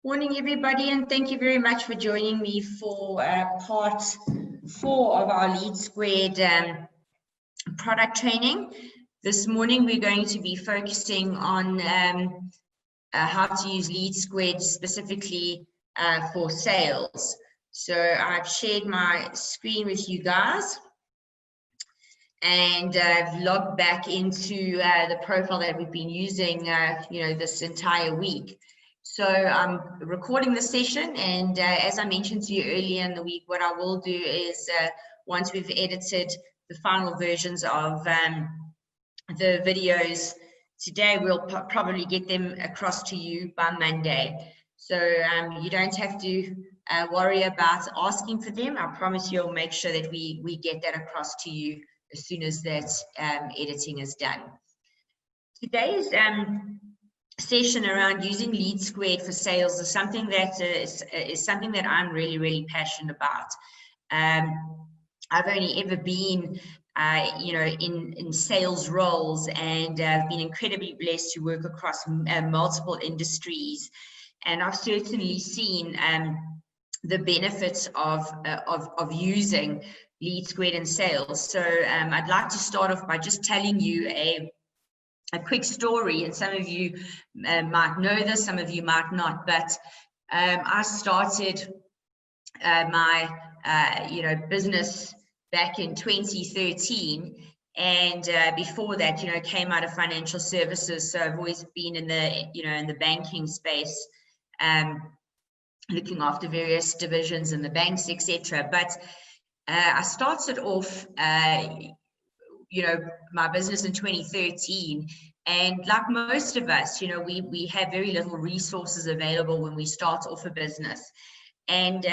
Morning, everybody, and thank you very much for joining me for part 4 of our LeadSquared product training. This morning, we're going to be focusing on how to use LeadSquared specifically for sales. So I've shared my screen with you guys, and I've logged back into the profile that we've been using, this entire week. So I'm recording the session, and as I mentioned to you earlier in the week, what I will do is once we've edited the final versions of the videos today, we'll probably get them across to you by Monday. So you don't have to worry about asking for them. I promise you I'll make sure that we get that across to you as soon as that editing is done. Today's session around using LeadSquared for sales is something that is something that I'm really passionate about. I've only ever been in sales roles, and I've been incredibly blessed to work across multiple industries, and I've certainly seen the benefits of using LeadSquared in sales. So I'd like to start off by just telling you a quick story, and some of you might know this, some of you might not, but I started my business back in 2013, and before that, came out of financial services. So I've always been in the banking space, looking after various divisions in the banks, etc. But I started off my business in 2013, and like most of us, we have very little resources available when we start off a business. And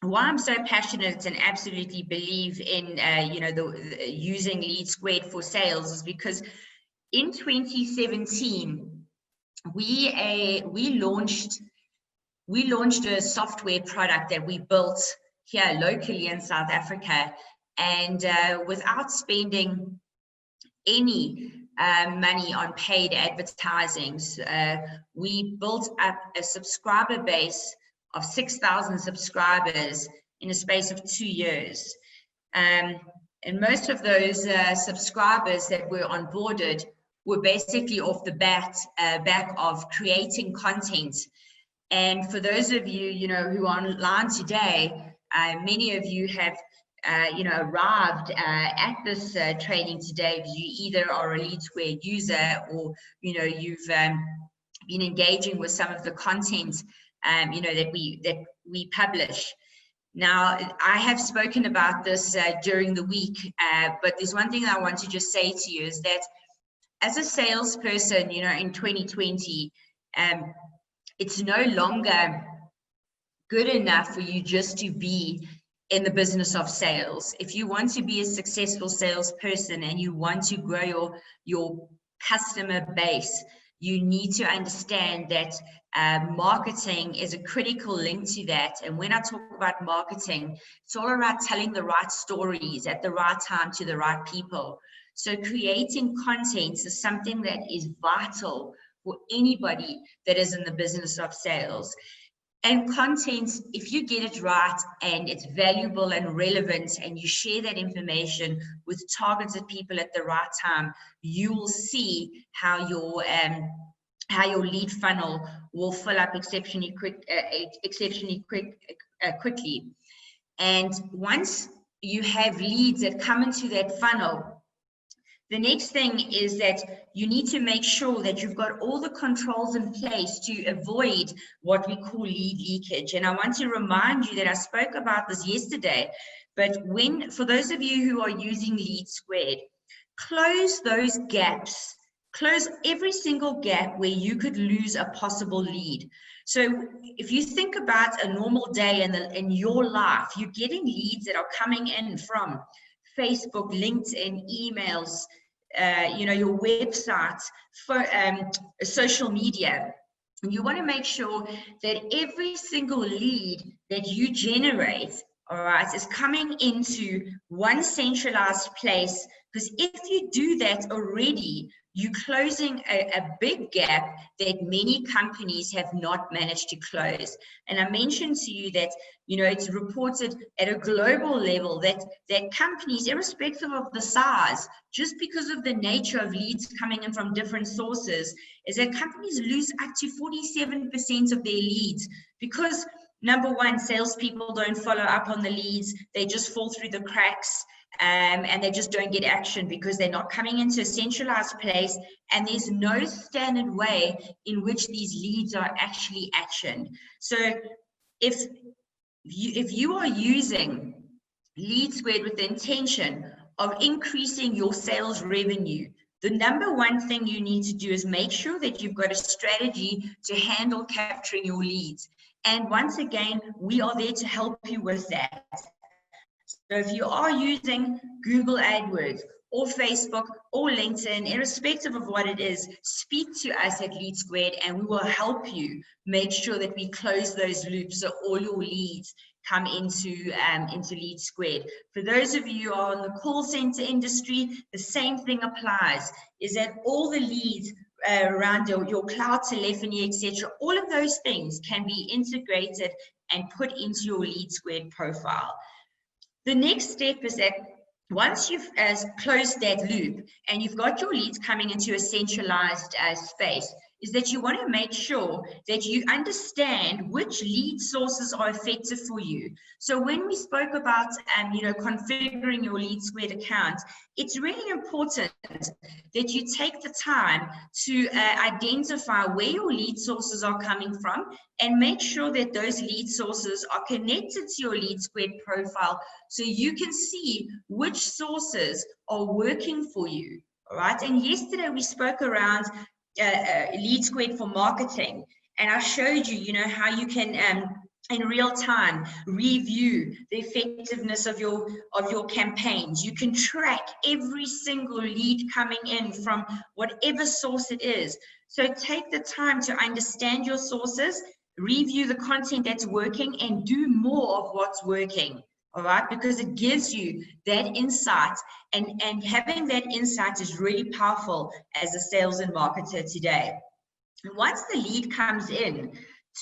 why I'm so passionate and absolutely believe in using LeadSquared for sales is because in 2017 we launched a software product that we built here locally in South Africa. And without spending any money on paid advertising, we built up a subscriber base of 6,000 subscribers in a space of 2 years. And most of those subscribers that were onboarded were basically off the back of creating content. And for those of you, who are online today, many of you have arrived at this training today because you either are a LeadSquared user, or you've been engaging with some of the content that we publish. Now, I have spoken about this during the week, but there's one thing I want to just say to you is that as a salesperson, in 2020, it's no longer good enough for you just to be in the business of sales. If you want to be a successful salesperson and you want to grow your customer base, you need to understand that marketing is a critical link to that. And when I talk about marketing, it's all about telling the right stories at the right time to the right people. So creating content is something that is vital for anybody that is in the business of sales. And content, if you get it right and it's valuable and relevant, and you share that information with targeted people at the right time, you will see how your lead funnel will fill up exceptionally quickly. And once you have leads that come into that funnel, the next thing is that you need to make sure that you've got all the controls in place to avoid what we call lead leakage. And I want to remind you that I spoke about this yesterday, but for those of you who are using LeadSquared, close those gaps. Close every single gap where you could lose a possible lead. So if you think about a normal day in your life, you're getting leads that are coming in from Facebook, LinkedIn, emails, your website, social media. And you want to make sure that every single lead that you generate all right, is coming into one centralized place, because if you do that already, you're closing a big gap that many companies have not managed to close. And I mentioned to you that, you know, it's reported at a global level that companies, irrespective of the size, just because of the nature of leads coming in from different sources, is that companies lose up to 47% of their leads because, number one, salespeople don't follow up on the leads. They just fall through the cracks. And they just don't get action because they're not coming into a centralized place, and there's no standard way in which these leads are actually actioned. So if you are using LeadSquared with the intention of increasing your sales revenue, the number one thing you need to do is make sure that you've got a strategy to handle capturing your leads. And once again, we are there to help you with that. So if you are using Google AdWords or Facebook or LinkedIn, irrespective of what it is, speak to us at LeadSquared and we will help you make sure that we close those loops so all your leads come into LeadSquared. For those of you who are in the call center industry, the same thing applies, is that all the leads around your cloud telephony, etc., all of those things can be integrated and put into your LeadSquared profile. The next step is that once you've closed that loop and you've got your leads coming into a centralized space, is that you want to make sure that you understand which lead sources are effective for you. So when we spoke about configuring your LeadSquared account, it's really important that you take the time to identify where your lead sources are coming from and make sure that those lead sources are connected to your LeadSquared profile so you can see which sources are working for you. All right. And yesterday we spoke around LeadSquared for marketing, and I showed you, how you can in real time review the effectiveness of your campaigns. You can track every single lead coming in from whatever source it is. So take the time to understand your sources, review the content that's working, and do more of what's working. All right, because it gives you that insight, and having that insight is really powerful as a sales and marketer today. And once the lead comes in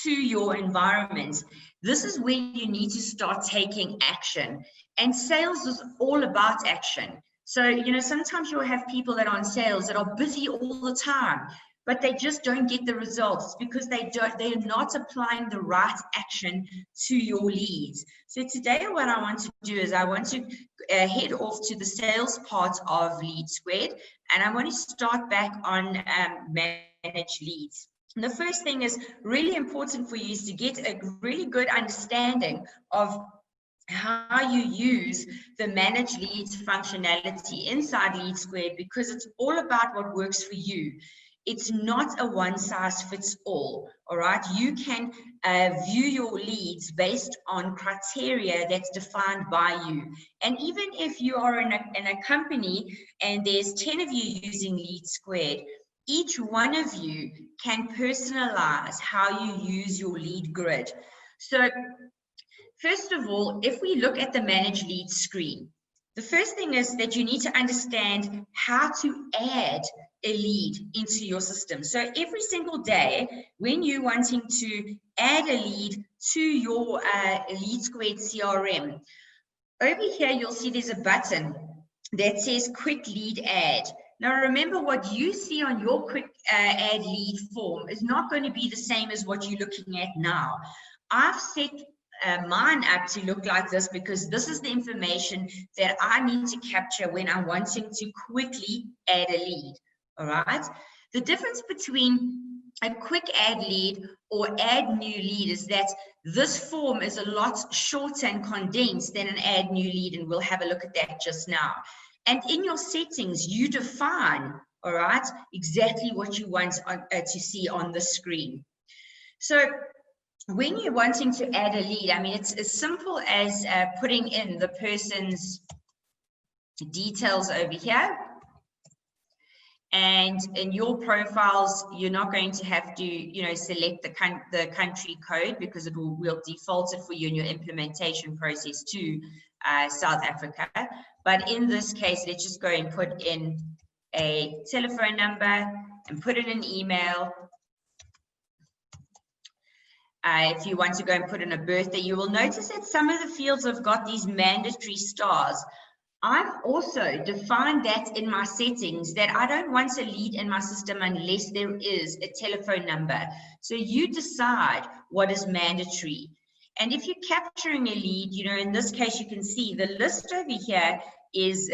to your environment, this is where you need to start taking action. And sales is all about action. So, sometimes you'll have people that are in sales that are busy all the time, but they just don't get the results because they're not applying the right action to your leads. So today what I want to do is I want to head off to the sales part of LeadSquared, and I want to start back on manage leads. And the first thing is really important for you is to get a really good understanding of how you use the manage leads functionality inside LeadSquared, because it's all about what works for you. It's not a one-size-fits-all, all right? You can view your leads based on criteria that's defined by you. And even if you are in a company and there's 10 of you using LeadSquared, each one of you can personalize how you use your lead grid. So first of all, if we look at the Manage Leads screen, the first thing is that you need to understand how to add a lead into your system. So every single day, when you're wanting to add a lead to your LeadSquared CRM, over here you'll see there's a button that says Quick Lead Add. Now remember, what you see on your Quick Add Lead form is not going to be the same as what you're looking at now. I've set mine up to look like this because this is the information that I need to capture when I'm wanting to quickly add a lead. All right. The difference between a quick add lead or add new lead is that this form is a lot shorter and condensed than an add new lead, and we'll have a look at that just now. And in your settings, you define, all right, exactly what you want to see on the screen. So when you're wanting to add a lead, I mean, it's as simple as putting in the person's details over here. And in your profiles, you're not going to have to, you know, select the country code, because we'll default it for you in your implementation process to South Africa. But in this case, let's just go and put in a telephone number and put in an email. If you want to go and put in a birthday, you will notice that some of the fields have got these mandatory stars. I've also defined that in my settings that I don't want a lead in my system unless there is a telephone number. So you decide what is mandatory. And if you're capturing a lead, you know, in this case, you can see the list over here is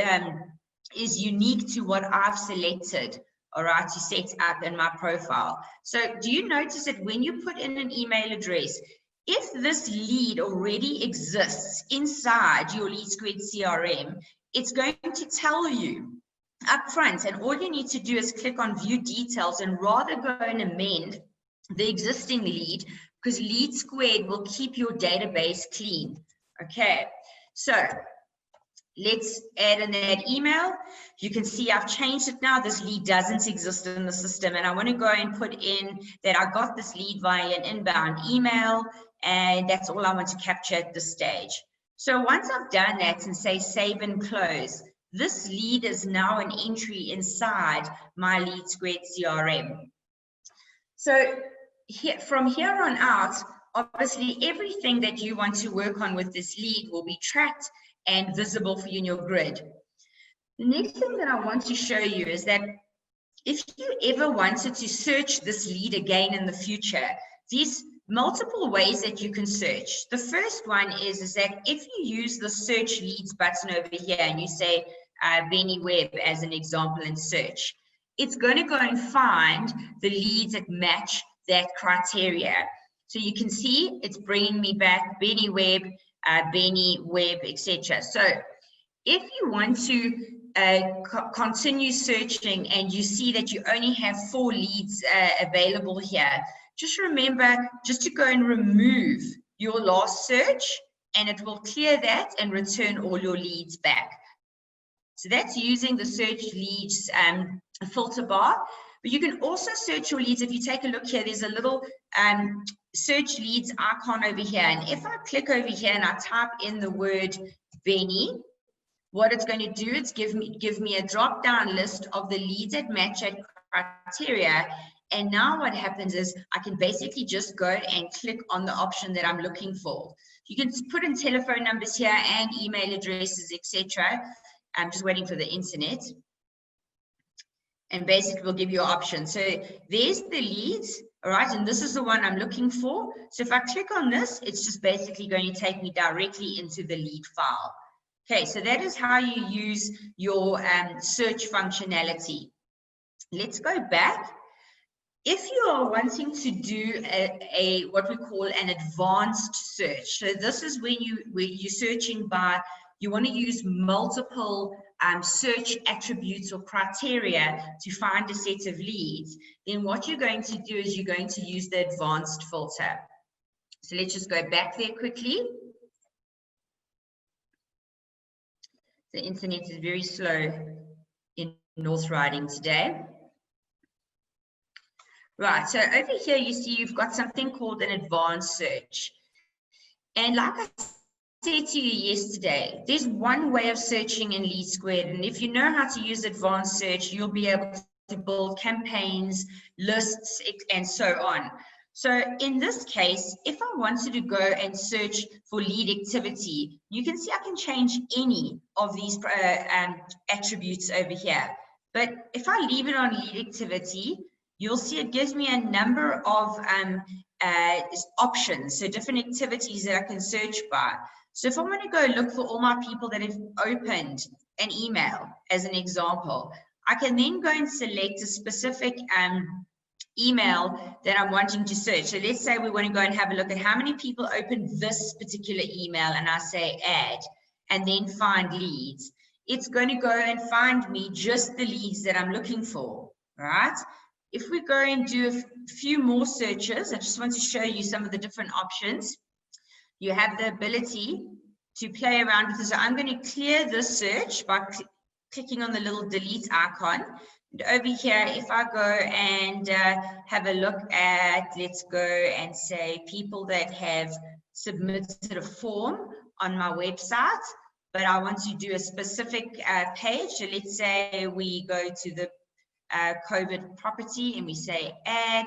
unique to what I've selected, all right, to set up in my profile. So do you notice that when you put in an email address, if this lead already exists inside your LeadSquared CRM, it's going to tell you up front, and all you need to do is click on view details and rather go and amend the existing lead, because LeadSquared will keep your database clean. Okay, so let's add in that email. You can see I've changed it now. This lead doesn't exist in the system, and I want to go and put in that I got this lead via an inbound email, and that's all I want to capture at this stage. So once I've done that and say save and close, this lead is now an entry inside my LeadSquared CRM. So from here on out, obviously everything that you want to work on with this lead will be tracked and visible for you in your grid. The next thing that I want to show you is that if you ever wanted to search this lead again in the future, there's multiple ways that you can search. The first one is that if you use the search leads button over here and you say Benny Webb as an example and search, it's going to go and find the leads that match that criteria. So you can see it's bringing me back Benny Webb, etc. So if you want to continue searching and you see that you only have 4 leads available here, just remember just to go and remove your last search, and it will clear that and return all your leads back. So that's using the search leads filter bar. But you can also search your leads. If you take a look here, there's a little search leads icon over here. And if I click over here and I type in the word Benny, what it's going to do is give me a drop-down list of the leads that match that criteria. And now what happens is I can basically just go and click on the option that I'm looking for. You can put in telephone numbers here and email addresses, etc. I'm just waiting for the internet. And basically we'll give you an option. So there's the leads, all right, and this is the one I'm looking for. So if I click on this, it's just basically going to take me directly into the lead file. Okay, so that is how you use your search functionality. Let's go back. If you are wanting to do what we call an advanced search, so this is when you're searching by, you want to use multiple search attributes or criteria to find a set of leads, then what you're going to do is you're going to use the advanced filter. So let's just go back there quickly. The internet is very slow in North Riding today. Right, so over here you see you've got something called an advanced search. And like I said to you yesterday, there's one way of searching in LeadSquared, and if you know how to use advanced search, you'll be able to build campaigns, lists, and so on. So in this case, if I wanted to go and search for lead activity, you can see I can change any of these attributes over here. But if I leave it on lead activity, you'll see it gives me a number of options, so different activities that I can search by. So if I want to go look for all my people that have opened an email, as an example, I can then go and select a specific email that I'm wanting to search. So let's say we want to go and have a look at how many people opened this particular email, and I say add, and then find leads. It's going to go and find me just the leads that I'm looking for, right? If we go and do a few more searches, I just want to show you some of the different options. You have the ability to play around with this. So I'm going to clear this search by clicking on the little delete icon. over here, if I go and have a look at, let's go and say people that have submitted a form on my website, but I want to do a specific page. So let's say we go to the COVID property and we say add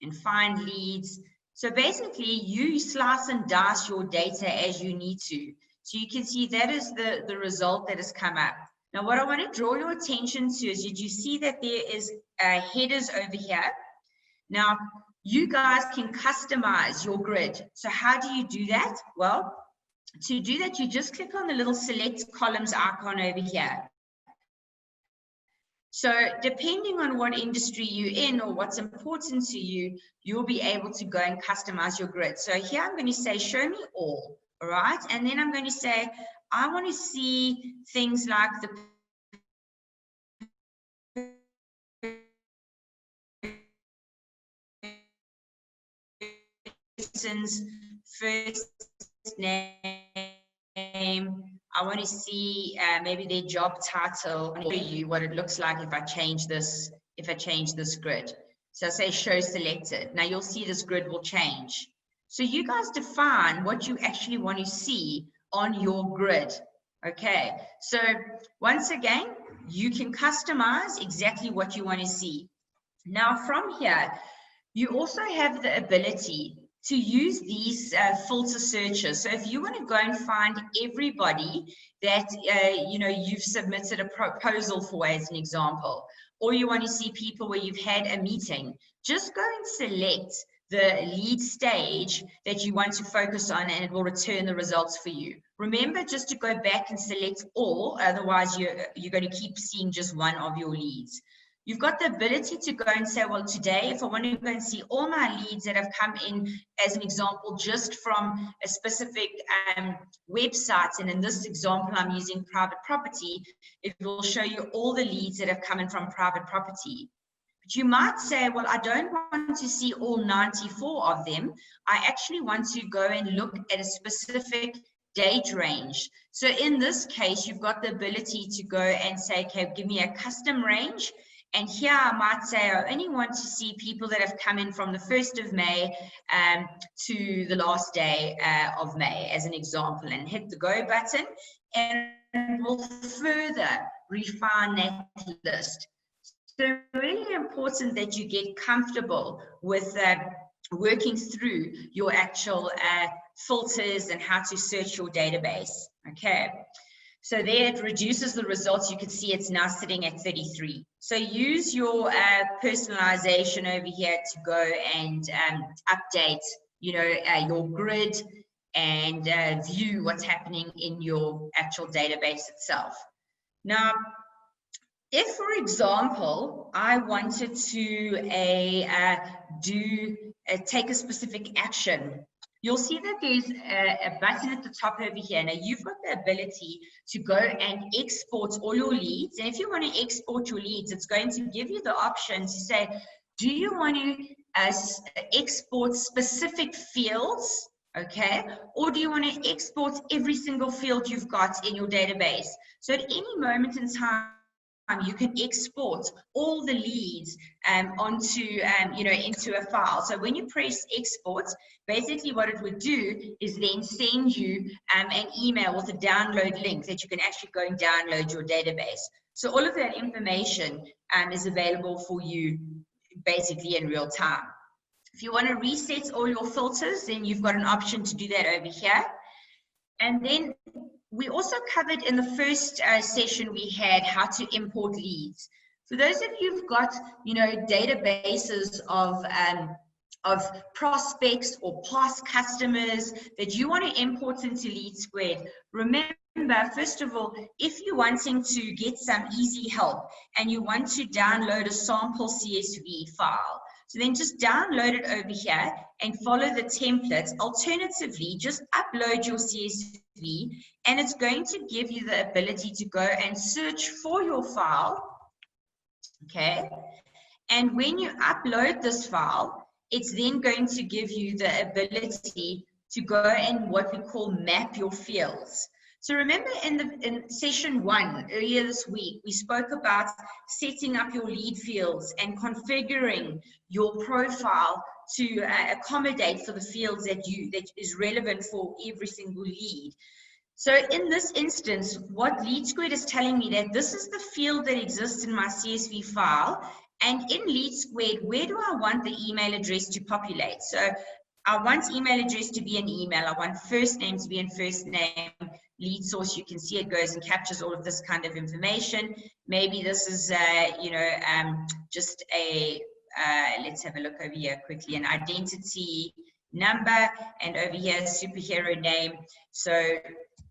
and find leads. So basically you slice and dice your data as you need to. So you can see that is the result that has come up. Now, what I want to draw your attention to is, did you see that there is headers over here? Now, you guys can customize your grid. So how do you do that? Well, to do that, you just click on the little select columns icon over here. So depending on what industry you're in or what's important to you, you'll be able to go and customize your grid. So here I'm going to say, show me all right? And then I'm going to say, I want to see things like the person's first name. I want to see maybe their job title. I'll show you what it looks like if I change this, grid. So I say show selected. Now you'll see this grid will change. So you guys define what you actually want to see on your grid. Okay, so once again, you can customize exactly what you want to see. Now from here, you also have the ability to use these filter searches. So if you want to go and find everybody that you've submitted a proposal for, as an example, or you want to see people where you've had a meeting, just go and select the lead stage that you want to focus on, and it will return the results for you. Remember just to go back and select all, otherwise you're going to keep seeing just one of your leads. You've got the ability to go and say, well, today, if I want to go and see all my leads that have come in, as an example, just from a specific website, and in this example, I'm using private property, it will show you all the leads that have come in from private property. But you might say, well, I don't want to see all 94 of them. I actually want to go and look at a specific date range. So in this case, you've got the ability to go and say, okay, give me a custom range. And here I might say, I only want to see people that have come in from the 1st of May to the last day of May, as an example, and hit the go button, and it will further refine that list. So really important that you get comfortable with working through your actual filters and how to search your database. Okay. So there it reduces the results. You can see it's now sitting at 33. So use your personalization over here to go and update, your grid and view what's happening in your actual database itself. Now, if, for example, I wanted to take a specific action, you'll see that there's a button at the top over here. Now, you've got the ability to go and export all your leads. And if you want to export your leads, it's going to give you the option to say, do you want to export specific fields, okay? Or do you want to export every single field you've got in your database? So at any moment in time, you can export all the leads onto, into a file. So when you press export, basically what it would do is then send you an email with a download link that you can actually go and download your database. So all of that information is available for you basically in real time. If you want to reset all your filters, then you've got an option to do that over here. And then we also covered in the first session we had how to import leads. For those of you who've got, databases of prospects or past customers that you want to import into LeadSquared, remember, first of all, if you're wanting to get some easy help and you want to download a sample CSV file, so then just download it over here and follow the templates. Alternatively, just upload your CSV and it's going to give you the ability to go and search for your file, okay? And when you upload this file, it's then going to give you the ability to go and what we call map your fields. So remember in session 1 earlier this week, we spoke about setting up your lead fields and configuring your profile to accommodate for the fields that is relevant for every single lead. So in this instance, what LeadSquared is telling me that this is the field that exists in my CSV file, and in LeadSquared, where do I want the email address to populate? So I want email address to be an email. I want first name to be in first name. Lead source, you can see it goes and captures all of this kind of information. Maybe this is, just a, let's have a look over here quickly, an identity number, and over here, superhero name. So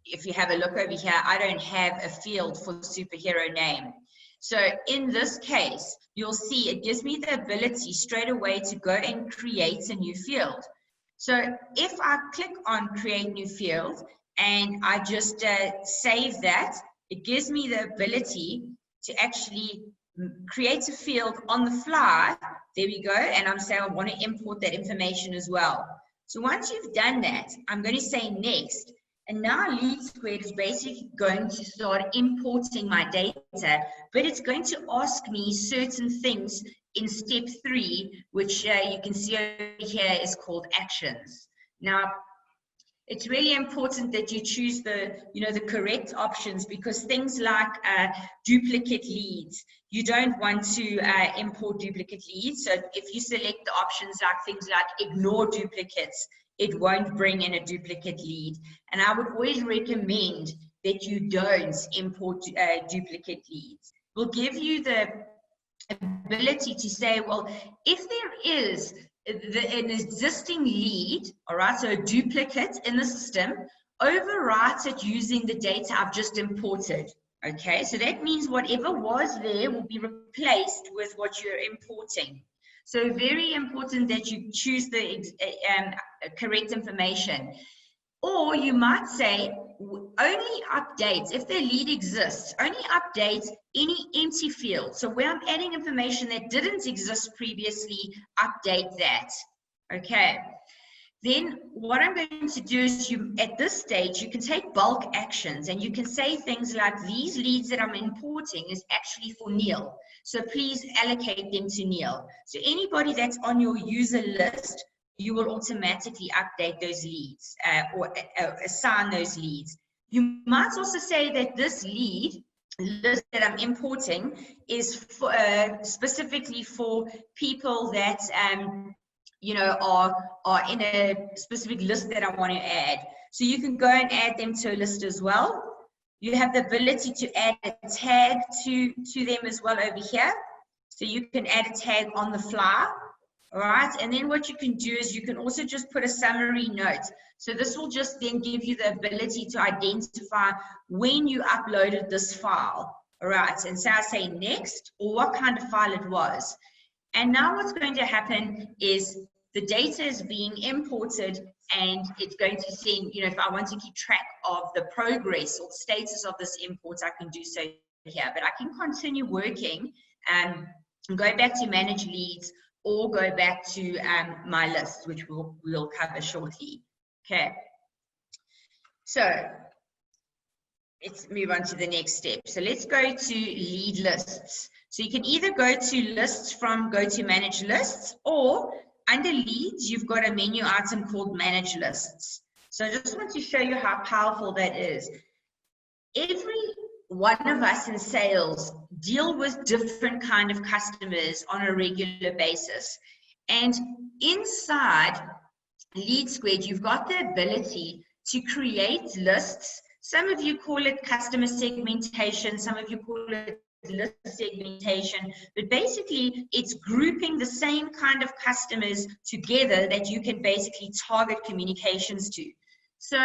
if you have a look over here, I don't have a field for superhero name. So in this case, you'll see it gives me the ability straight away to go and create a new field. So if I click on create new field and I just save that, it gives me the ability to actually create a field on the fly. There we go. And I'm saying I want to import that information as well. So once you've done that, I'm going to say next. And now LeadSquared is basically going to start importing my data, but it's going to ask me certain things in step 3, which you can see over here is called actions. Now, it's really important that you choose the correct options, because things like duplicate leads, you don't want to import duplicate leads. So if you select the options like things like ignore duplicates, it won't bring in a duplicate lead. And I would always recommend that you don't import duplicate leads. We'll give you the ability to say, well, if there is an existing lead, all right, so a duplicate in the system, overwrite it using the data I've just imported. Okay, so that means whatever was there will be replaced with what you're importing. So very important that you choose the correct information. Or you might say, only update, if the lead exists, only update any empty field. So where I'm adding information that didn't exist previously, update that. Okay. Then what I'm going to do is at this stage, you can take bulk actions and you can say things like, these leads that I'm importing is actually for Neil. So please allocate them to Neil. So anybody that's on your user list, you will automatically update those leads or assign those leads. You might also say that this lead list that I'm importing is for, specifically for people that are in a specific list that I want to add. So you can go and add them to a list as well. You have the ability to add a tag to them as well over here. So you can add a tag on the fly. All right, and then what you can do is you can also just put a summary note. So this will just then give you the ability to identify when you uploaded this file. All right, and so I say next, or what kind of file it was. And now what's going to happen is the data is being imported, and it's going to send, if I want to keep track of the progress or status of this import, I can do so here. But I can continue working and go back to manage leads, or go back to my list, which we'll cover shortly. Okay. So let's move on to the next step. So let's go to lead lists. So you can either go to lists from go to manage lists, or under leads, you've got a menu item called manage lists. So I just want to show you how powerful that is. Every one of us in sales deal with different kind of customers on a regular basis. And inside LeadSquared, you've got the ability to create lists. Some of you call it customer segmentation, some of you call it list segmentation, but basically it's grouping the same kind of customers together that you can basically target communications to. So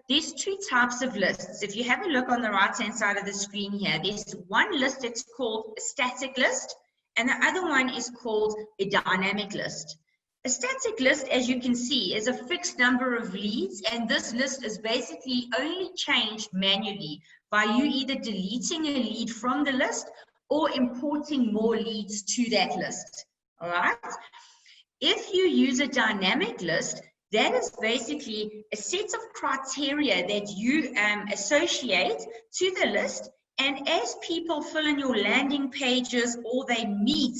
there's 2 types of lists. If you have a look on the right-hand side of the screen here, there's one list that's called a static list, and the other one is called a dynamic list. A static list, as you can see, is a fixed number of leads, and this list is basically only changed manually by you either deleting a lead from the list or importing more leads to that list. All right? If you use a dynamic list, That is basically a set of criteria that you associate to the list, and as people fill in your landing pages or they meet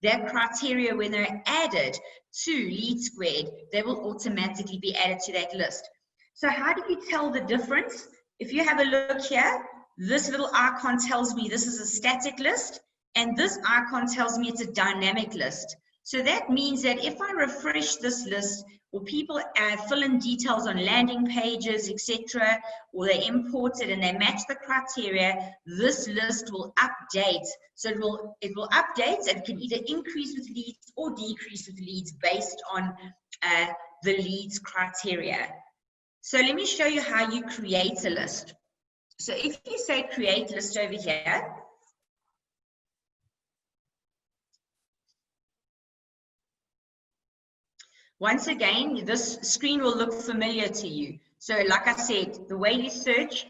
that criteria when they're added to LeadSquared, they will automatically be added to that list. So how do you tell the difference? If you have a look here, this little icon tells me this is a static list, and this icon tells me it's a dynamic list. So that means that if I refresh this list, or people fill in details on landing pages, etc., or they import it and they match the criteria, this list will update. So it will update, and can either increase with leads or decrease with leads based on the leads criteria. So let me show you how you create a list. So if you say create list over here, once again, this screen will look familiar to you. So like I said, the way you search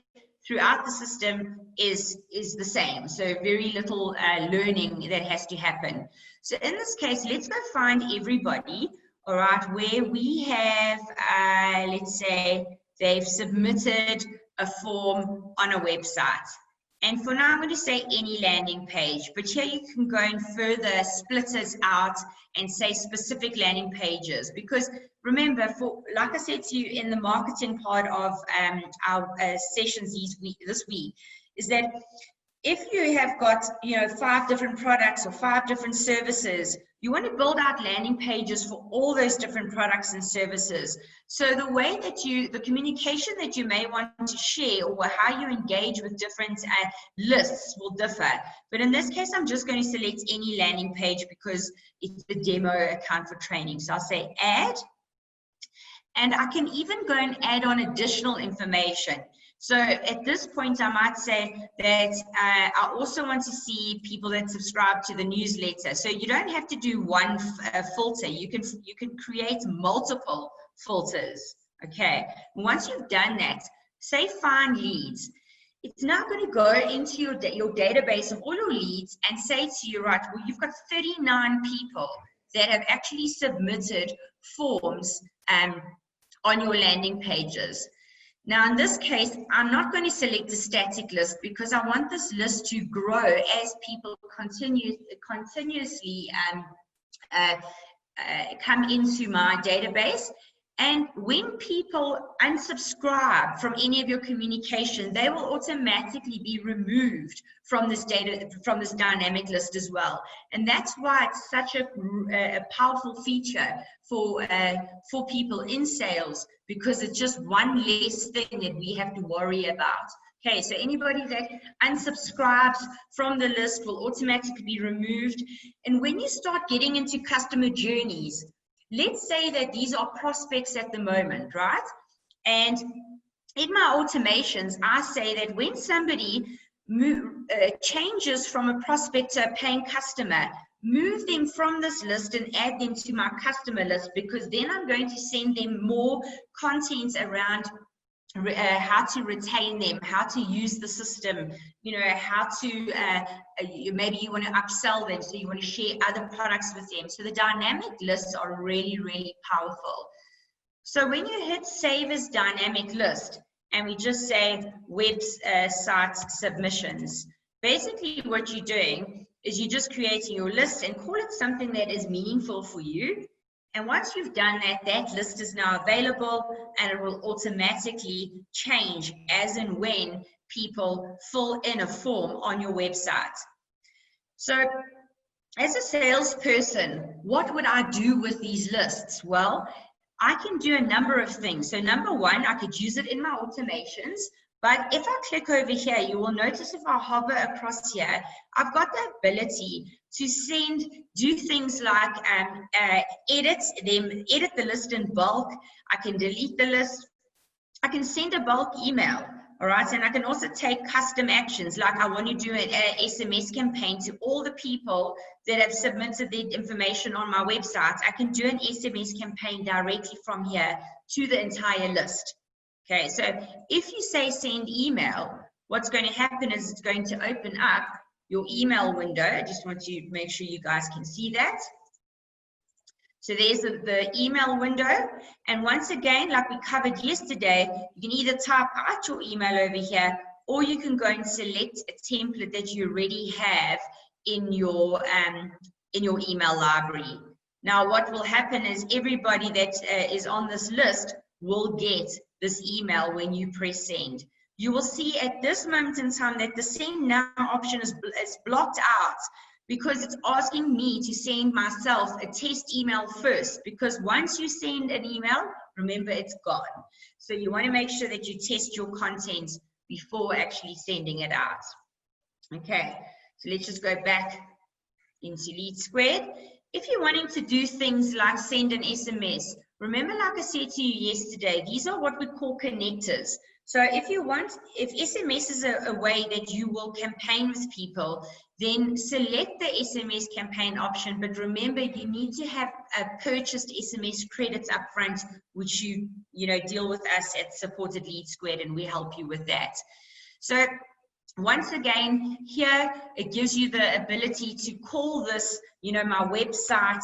throughout the system is the same. So very little learning that has to happen. So in this case, let's go find everybody, all right, where we have, let's say, they've submitted a form on a website. And for now, I'm going to say any landing page, but here you can go and further split it out and say specific landing pages. Because remember, like I said to you in the marketing part of our sessions this week, is that if you have got 5 different products or 5 different services, you want to build out landing pages for all those different products and services. So the way that the communication that you may want to share, or how you engage with different lists, will differ. But in this case, I'm just going to select any landing page because it's the demo account for training. So I'll say add, and I can even go and add on additional information. So at this point, I might say that I also want to see people that subscribe to the newsletter. So you don't have to do one filter. You can create multiple filters. Okay. Once you've done that, say find leads. It's now going to go into your database of all your leads and say to you, right, well, you've got 39 people that have actually submitted forms on your landing pages. Now, in this case, I'm not going to select a static list because I want this list to grow as people continuously come into my database. And when people unsubscribe from any of your communication, they will automatically be removed from this dynamic list as well. And that's why it's such a powerful feature for people in sales, because it's just one less thing that we have to worry about. Okay, so anybody that unsubscribes from the list will automatically be removed. And when you start getting into customer journeys, let's say that these are prospects at the moment, right? And in my automations, I say that when somebody changes from a prospect to a paying customer, move them from this list and add them to my customer list, because then I'm going to send them more content around how to retain them, how to use the system, how to, maybe you want to upsell them, so you want to share other products with them. So the dynamic lists are really, really powerful. So when you hit save as dynamic list, and we just say website submissions, basically what you're doing is you're just creating your list and call it something that is meaningful for you. And once you've done that, that list is now available, and it will automatically change as and when people fill in a form on your website. So as a salesperson, what would I do with these lists? Well, I can do a number of things. So number one, I could use it in my automations. But if I click over here, you will notice if I hover across here, I've got the ability to do things like edit the list in bulk. I can delete the list. I can send a bulk email, all right? And I can also take custom actions, like I want to do an SMS campaign to all the people that have submitted their information on my website. I can do an SMS campaign directly from here to the entire list. Okay, so if you say send email, what's going to happen is it's going to open up your email window. I just want to make sure you guys can see that. So there's the email window. And once again, like we covered yesterday, you can either type out your email over here, or you can go and select a template that you already have in your email library. Now, what will happen is everybody that is on this list will get this email when you press send. You will see at this moment in time that the send now option is blocked out, because it's asking me to send myself a test email first, because once you send an email, remember, it's gone. So you want to make sure that you test your content before actually sending it out. Okay, so let's just go back into LeadSquared. If you're wanting to do things like send an SMS, remember, like I said to you yesterday, these are what we call connectors. So if SMS is a way that you will campaign with people, then select the SMS campaign option. But remember, you need to have purchased SMS credits up front, which you deal with us at Supported LeadSquared, and we help you with that. So once again, here it gives you the ability to call this, my website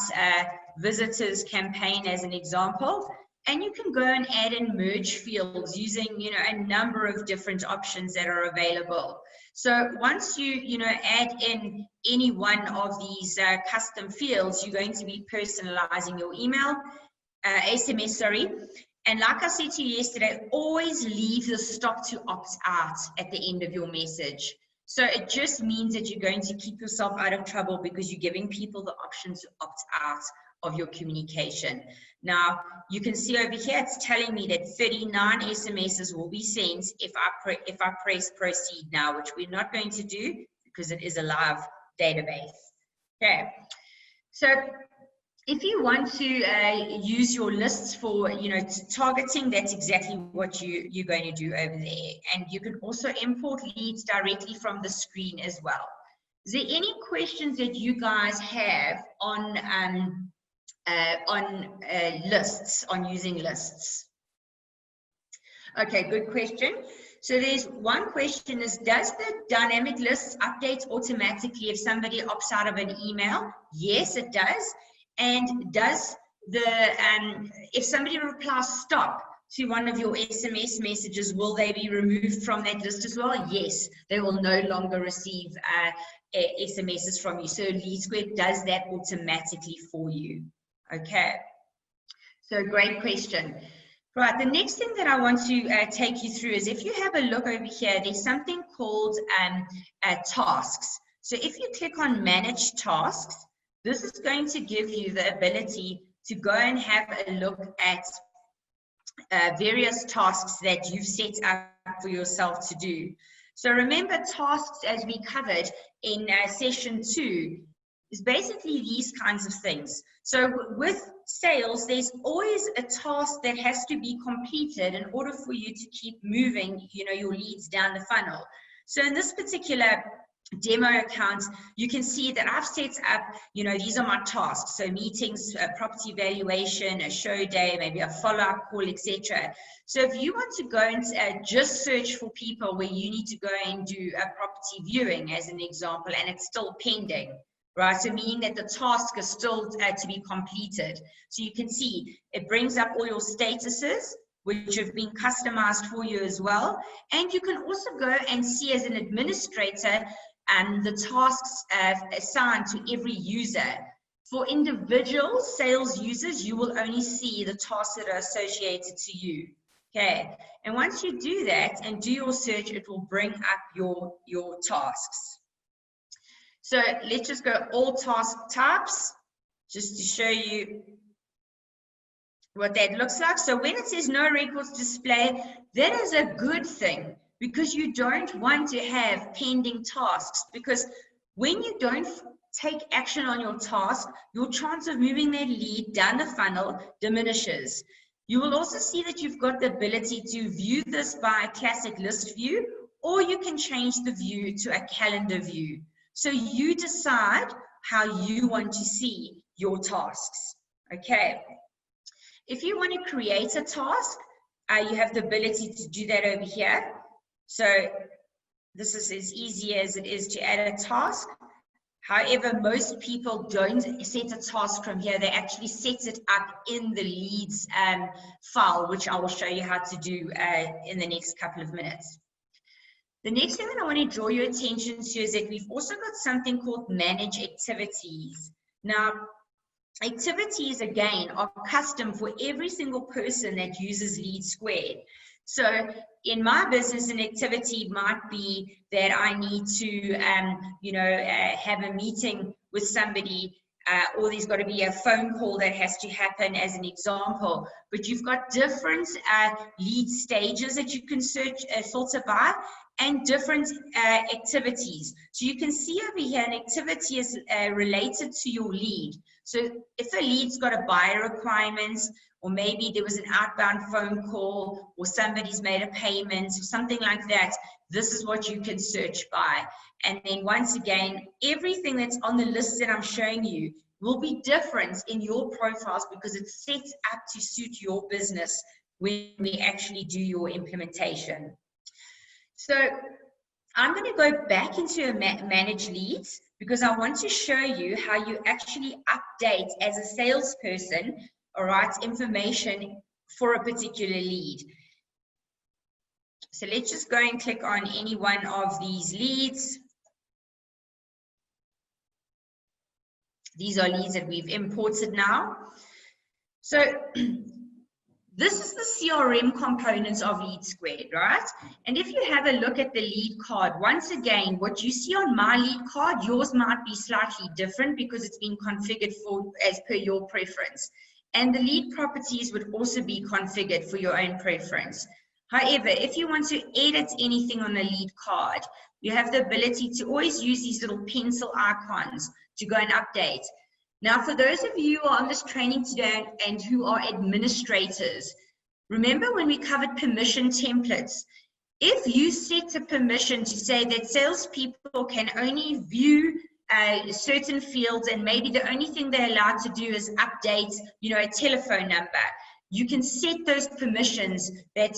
visitors campaign as an example. And you can go and add and merge fields using, a number of different options that are available. So once you, add in any one of these custom fields, you're going to be personalizing your email, SMS, sorry. And like I said to you yesterday, always leave the stop to opt out at the end of your message. So it just means that you're going to keep yourself out of trouble, because you're giving people the option to opt out of your communication. Now, you can see over here, it's telling me that 39 SMSs will be sent if I press proceed now, which we're not going to do because it is a live database. Okay, so if you want to use your lists for targeting, that's exactly what you're going to do over there. And you can also import leads directly from the screen as well. Is there any questions that you guys have on lists, on using lists? Okay, good question. So there's one question is, does the dynamic lists update automatically if somebody opts out of an email? Yes, it does. And does if somebody replies stop to one of your SMS messages, will they be removed from that list as well? Yes, they will no longer receive SMSs from you. So LeadSquared does that automatically for you. Okay, so great question. Right, the next thing that I want to take you through is, if you have a look over here, there's something called tasks. So if you click on manage tasks, this is going to give you the ability to go and have a look at various tasks that you've set up for yourself to do. So remember, tasks, as we covered in session 2, is basically these kinds of things. So with sales, there's always a task that has to be completed in order for you to keep moving, your leads down the funnel. So in this particular demo account, you can see that I've set up, these are my tasks. So meetings, property valuation, a show day, maybe a follow-up call, etc. So if you want to go and just search for people where you need to go and do a property viewing, as an example, and it's still pending, right? So meaning that the task is still to be completed. So you can see it brings up all your statuses, which have been customized for you as well. And you can also go and see, as an administrator, the tasks assigned to every user. For individual sales users, you will only see the tasks that are associated to you. Okay, and once you do that and do your search, it will bring up your tasks. So let's just go all task types, just to show you what that looks like. So when it says no records display, that is a good thing, because you don't want to have pending tasks, because when you don't take action on your task, your chance of moving that lead down the funnel diminishes. You will also see that you've got the ability to view this by a classic list view, or you can change the view to a calendar view. So you decide how you want to see your tasks. Okay. If you want to create a task, you have the ability to do that over here. So this is as easy as it is to add a task. However, most people don't set a task from here. They actually set it up in the leads file, which I will show you how to do in the next couple of minutes. The next thing that I want to draw your attention to is that we've also got something called manage activities. Now, activities, again, are custom for every single person that uses LeadSquared. So in my business, an activity might be that I need to, have a meeting with somebody, or there's got to be a phone call that has to happen as an example. But you've got different lead stages that you can filter by, and different activities. So you can see over here, an activity is related to your lead. So if a lead's got a buyer requirements, or maybe there was an outbound phone call, or somebody's made a payment, or something like that, this is what you can search by. And then once again, everything that's on the list that I'm showing you will be different in your profiles because it's set up to suit your business when we actually do your implementation. So I'm going to go back into manage leads because I want to show you how you actually update as a salesperson, all right, information for a particular lead. So let's just go and click on any one of these leads. These are leads that we've imported now. So this is the CRM components of LeadSquared, right? And if you have a look at the lead card, once again, what you see on my lead card, yours might be slightly different because it's been configured for as per your preference. And the lead properties would also be configured for your own preference. However, if you want to edit anything on the lead card, you have the ability to always use these little pencil icons to go and update. Now, for those of you who are on this training today and who are administrators, remember when we covered permission templates, if you set a permission to say that salespeople can only view certain fields and maybe the only thing they're allowed to do is update, a telephone number, you can set those permissions that,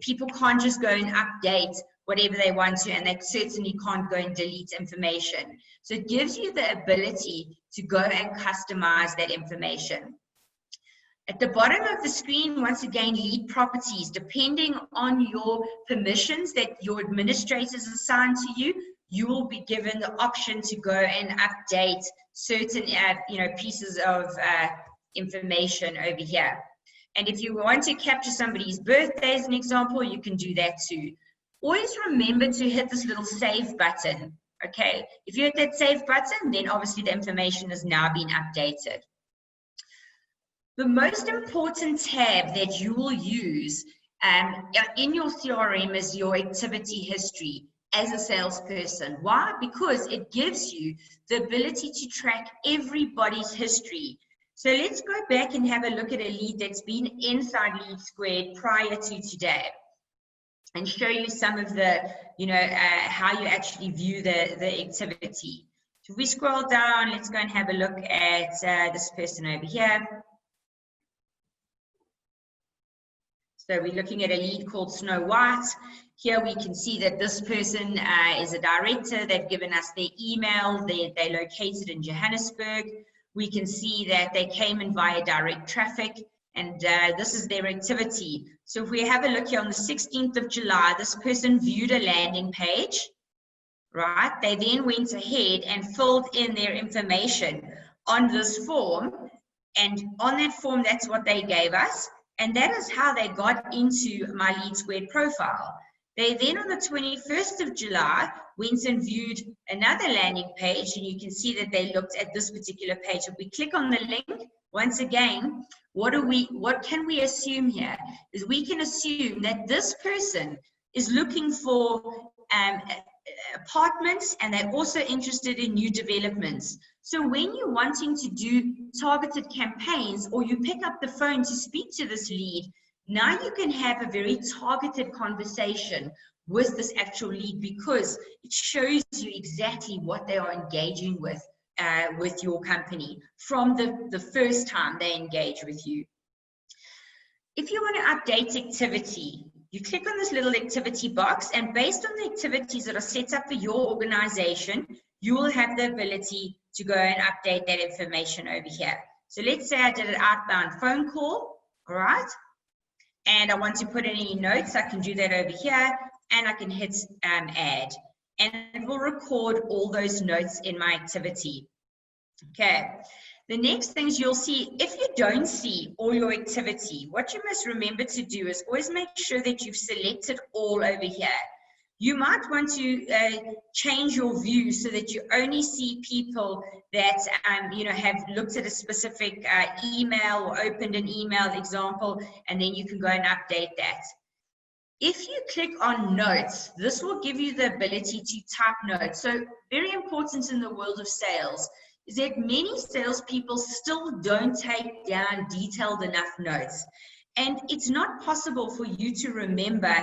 people can't just go and update whatever they want to, and they certainly can't go and delete information. So it gives you the ability to go and customize that information. At the bottom of the screen, once again, lead properties. Depending on your permissions that your administrators assign to you, you will be given the option to go and update certain pieces of information over here. And if you want to capture somebody's birthday as an example, you can do that too. Always remember to hit this little save button, okay? If you hit that save button, then obviously the information has now been updated. The most important tab that you will use in your CRM is your activity history as a salesperson. Why? Because it gives you the ability to track everybody's history. So let's go back and have a look at a lead that's been inside LeadSquared prior to today, and show you some of the, how you actually view the activity. So if we scroll down, let's go and have a look at this person over here. So we're looking at a lead called Snow White. Here we can see that this person is a director. They've given us their email. They're located in Johannesburg. We can see that they came in via direct traffic, and this is their activity. So if we have a look here on the 16th of July, this person viewed a landing page, right? They then went ahead and filled in their information on this form, and on that form, that's what they gave us, and that is how they got into my LeadSquared profile. They then, on the 21st of July, went and viewed another landing page, and you can see that they looked at this particular page. If we click on the link, once again, what can we assume here? Is we can assume that this person is looking for apartments, and they're also interested in new developments. So when you're wanting to do targeted campaigns, or you pick up the phone to speak to this lead, now you can have a very targeted conversation with this actual lead, because it shows you exactly what they are engaging with your company from the first time they engage with you. If you want to update activity, you click on this little activity box, and based on the activities that are set up for your organization, you will have the ability to go and update that information over here. So let's say I did an outbound phone call, all right? And I want to put in any notes, I can do that over here, and I can hit add. And it will record all those notes in my activity. Okay. The next things you'll see, if you don't see all your activity, what you must remember to do is always make sure that you've selected all over here. You might want to change your view so that you only see people that you know, have looked at a specific email or opened an email example, and then you can go and update that. If you click on notes, this will give you the ability to type notes. So very important in the world of sales is that many salespeople still don't take down detailed enough notes. And it's not possible for you to remember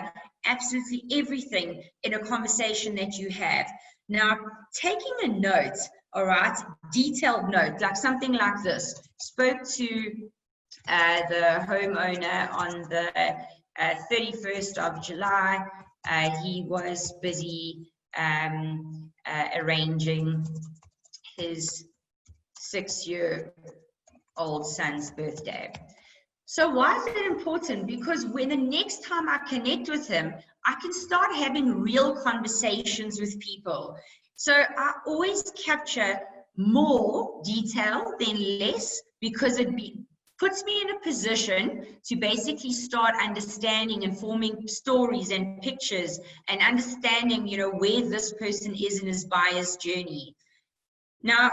absolutely everything in a conversation that you have. Now, taking a note, all right, detailed note, like something like this, spoke to the homeowner on the 31st of July. He was busy arranging his 6-year-old son's birthday. So why is it important? Because when the next time I connect with him, I can start having real conversations with people. So I always capture more detail than less, because it puts me in a position to basically start understanding and forming stories and pictures and understanding, you know, where this person is in his buyer's journey. Now,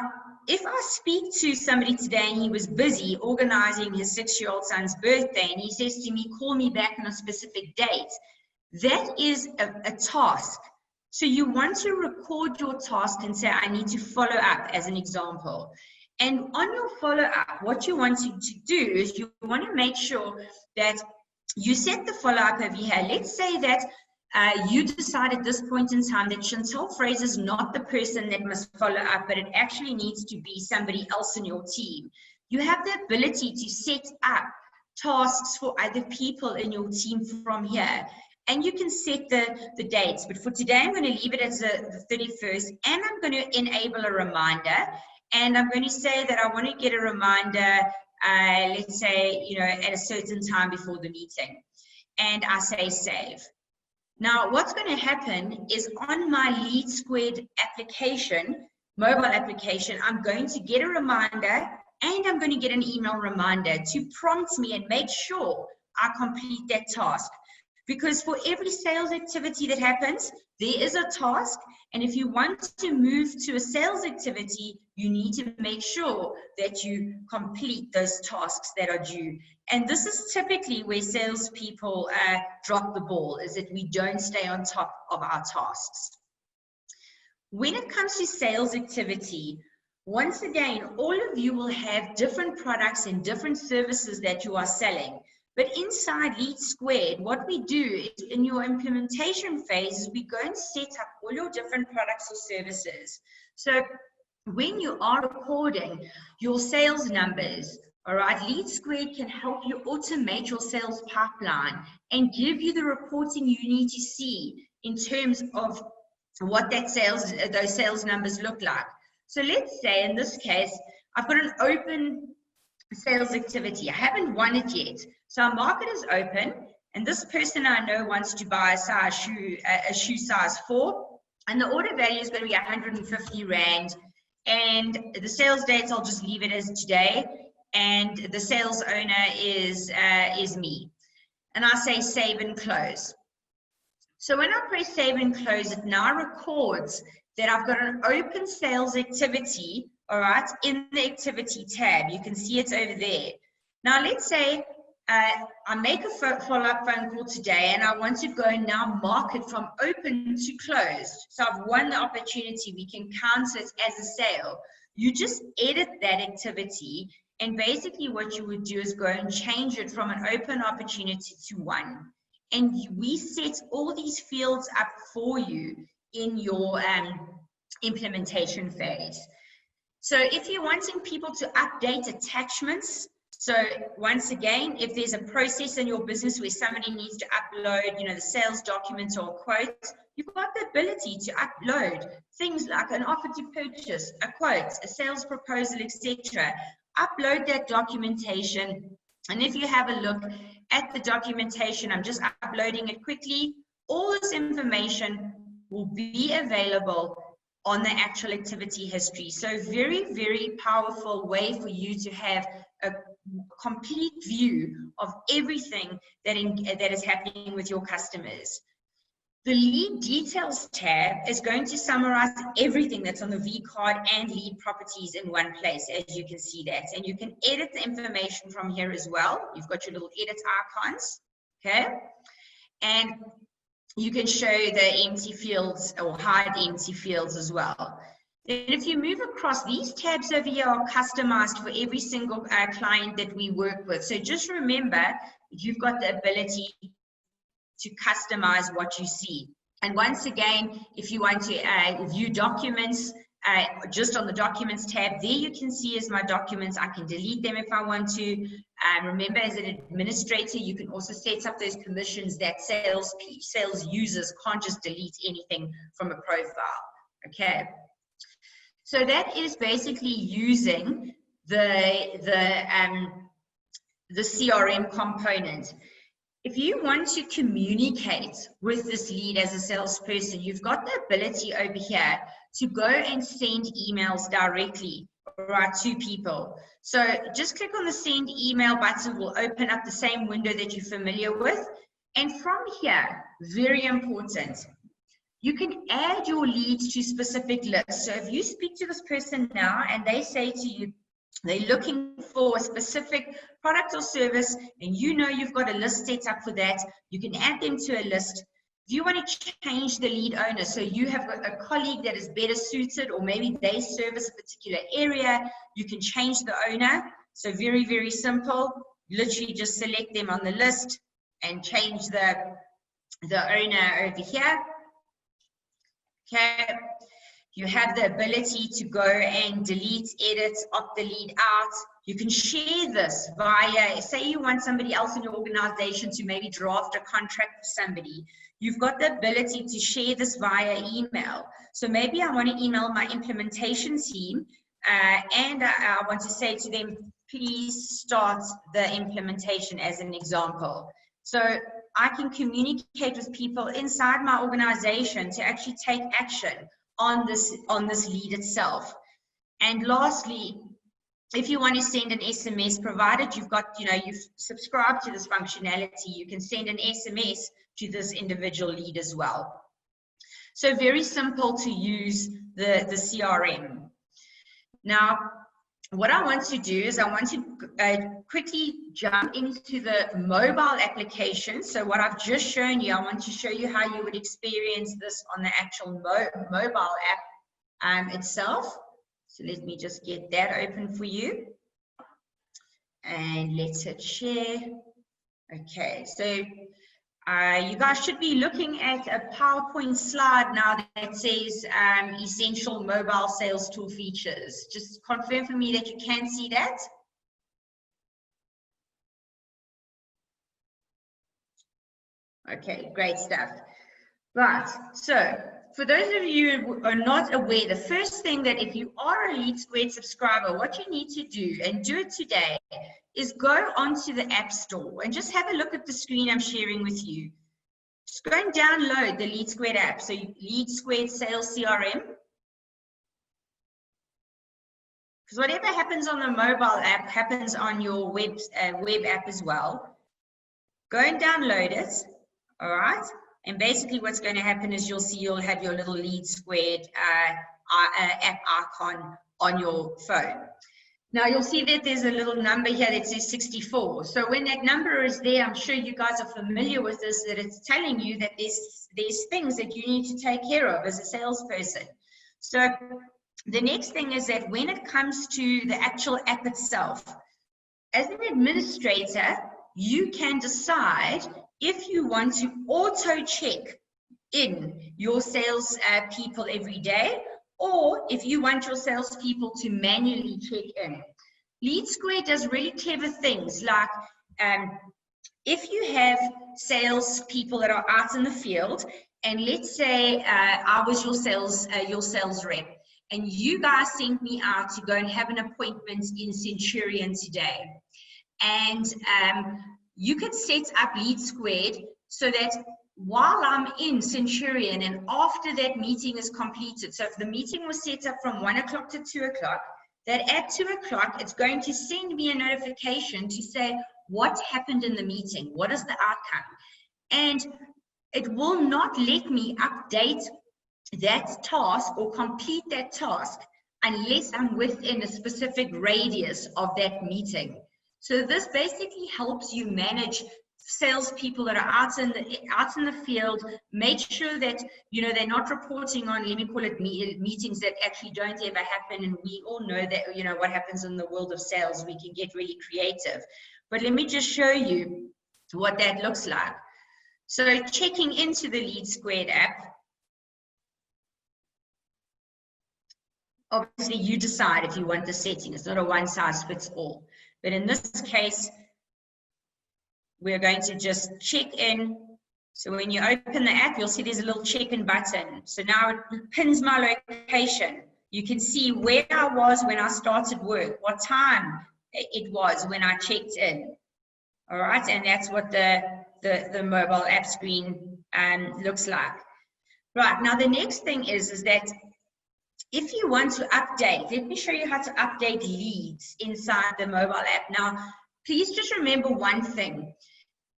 if I speak to somebody today and he was busy organizing his 6-year-old son's birthday and he says to me, call me back on a specific date, that is a task. So you want to record your task and say, I need to follow up, as an example. And on your follow-up, what you want to do is you want to make sure that you set the follow-up over here. Let's say that you decide at this point in time that Chantel Fraser is not the person that must follow up, but it actually needs to be somebody else in your team. You have the ability to set up tasks for other people in your team from here. And you can set the dates. But for today, I'm going to leave it as the 31st, and I'm going to enable a reminder. And I'm going to say that I want to get a reminder, let's say, you know, at a certain time before the meeting. And I say save. Now, what's going to happen is on my LeadSquared application, mobile application, I'm going to get a reminder, and I'm going to get an email reminder to prompt me and make sure I complete that task. Because for every sales activity that happens, there is a task. And if you want to move to a sales activity, you need to make sure that you complete those tasks that are due. And this is typically where salespeople drop the ball, is that we don't stay on top of our tasks. When it comes to sales activity, once again, all of you will have different products and different services that you are selling. But inside LeadSquared, what we do is in your implementation phase is we go and set up all your different products or services. So when you are recording your sales numbers, all right, LeadSquared can help you automate your sales pipeline and give you the reporting you need to see in terms of what that those sales numbers look like. So let's say in this case, I've got an open sales activity. I haven't won it yet. So our market is open, and this person I know wants to buy a shoe size 4, and the order value is going to be 150 Rand, and the sales dates, I'll just leave it as today, and the sales owner is me. And I say save and close. So when I press save and close, it now records that I've got an open sales activity, all right, in the activity tab. You can see it's over there. Now let's say I make a follow-up phone call today, and I want to go and now mark it from open to closed. So I've won the opportunity. We can count it as a sale. You just edit that activity, and basically what you would do is go and change it from an open opportunity to one. And we set all these fields up for you in your implementation phase. So if you're wanting people to update attachments, So once again, if there's a process in your business where somebody needs to upload, the sales documents or quotes, you've got the ability to upload things like an offer to purchase, a quote, a sales proposal, etc. Upload that documentation. And if you have a look at the documentation, I'm just uploading it quickly. All this information will be available on the actual activity history. So very, very powerful way for you to have a complete view of everything that is happening with your customers. The lead details tab is going to summarize everything that's on the V card and lead properties in one place, as you can see that. And you can edit the information from here as well. You've got your little edit icons, okay? And you can show the empty fields or hide empty fields as well. And if you move across, these tabs over here are customized for every single client that we work with. So just remember, you've got the ability to customize what you see. And once again, if you want to view documents, just on the documents tab, there you can see as my documents. I can delete them if I want to. Remember, as an administrator, you can also set up those permissions that sales users can't just delete anything from a profile. Okay. So that is basically using the CRM component. If you want to communicate with this lead as a salesperson, you've got the ability over here to go and send emails directly, right, to people. So just click on the send email button, will open up the same window that you're familiar with. And from here, very important, you can add your leads to specific lists. So if you speak to this person now and they say to you, they're looking for a specific product or service, and you've got a list set up for that, you can add them to a list. If you want to change the lead owner, so you have a colleague that is better suited, or maybe they service a particular area, you can change the owner. So very, very simple. Literally just select them on the list and change the owner over here. Okay. You have the ability to go and delete, edit, opt the lead out. You can share this via, say you want somebody else in your organization to maybe draft a contract for somebody. You've got the ability to share this via email. So maybe I want to email my implementation team and I want to say to them, please start the implementation as an example. So I can communicate with people inside my organization to actually take action on this lead itself. And lastly, if you want to send an SMS, provided you've subscribed to this functionality, you can send an SMS to this individual lead as well. So very simple to use the CRM. Now, what I want to do is I want to quickly jump into the mobile application. So what I've just shown you, I want to show you how you would experience this on the actual mobile app itself. So let me just get that open for you. And let's hit share. Okay, so you guys should be looking at a PowerPoint slide now that says essential mobile sales tool features. Just confirm for me that you can see that. Okay, great stuff. Right, so for those of you who are not aware, the first thing that if you are a LeadSquared subscriber, what you need to do, and do it today, is go onto the App Store and just have a look at the screen I'm sharing with you. Just go and download the LeadSquared app. So LeadSquared Sales CRM. Because whatever happens on the mobile app happens on your web app as well. Go and download it, all right? And basically what's going to happen is you'll have your little LeadSquared app icon on your phone. Now you'll see that there's a little number here that says 64. So when that number is there, I'm sure you guys are familiar with this, that it's telling you that there's things that you need to take care of as a salesperson. So the next thing is that when it comes to the actual app itself, as an administrator, you can decide if you want to auto check in your sales people every day, or if you want your salespeople to manually check in. LeadSquared does really clever things like if you have sales people that are out in the field, and let's say I was your sales rep, and you guys sent me out to go and have an appointment in Centurion today, and you could set up LeadSquared so that while I'm in Centurion and after that meeting is completed, so if the meeting was set up from 1 o'clock to 2 o'clock, that at 2 o'clock, it's going to send me a notification to say what happened in the meeting, what is the outcome. And it will not let me update that task or complete that task unless I'm within a specific radius of that meeting. So this basically helps you manage salespeople that are out in the field, make sure that they're not reporting on, let me call it, meetings that actually don't ever happen. And we all know that what happens in the world of sales, we can get really creative. But let me just show you what that looks like. So checking into the LeadSquared app, obviously you decide if you want the setting. It's not a one size fits all. But in this case, we're going to just check in. So when you open the app, you'll see there's a little check-in button. So now it pins my location. You can see where I was when I started work, what time it was when I checked in. All right, and that's what the mobile app screen looks like. Right, now the next thing is that if you want to update, let me show you how to update leads inside the mobile app. Now, please just remember one thing.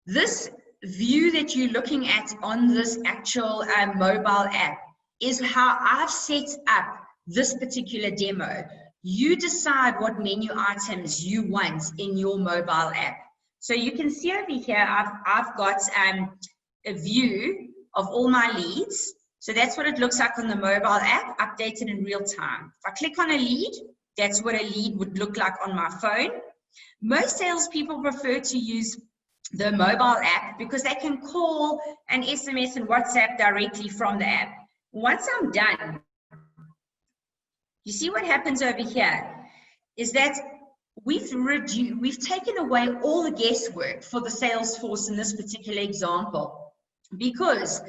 This view that you're looking at on this actual mobile app is how I've set up this particular demo. You decide what menu items you want in your mobile app. So you can see over here, I've got a view of all my leads. So that's what it looks like on the mobile app, updated in real time. If I click on a lead, that's what a lead would look like on my phone. Most salespeople prefer to use the mobile app because they can call and SMS and WhatsApp directly from the app. Once I'm done, you see what happens over here is that we've taken away all the guesswork for the sales force in this particular example, because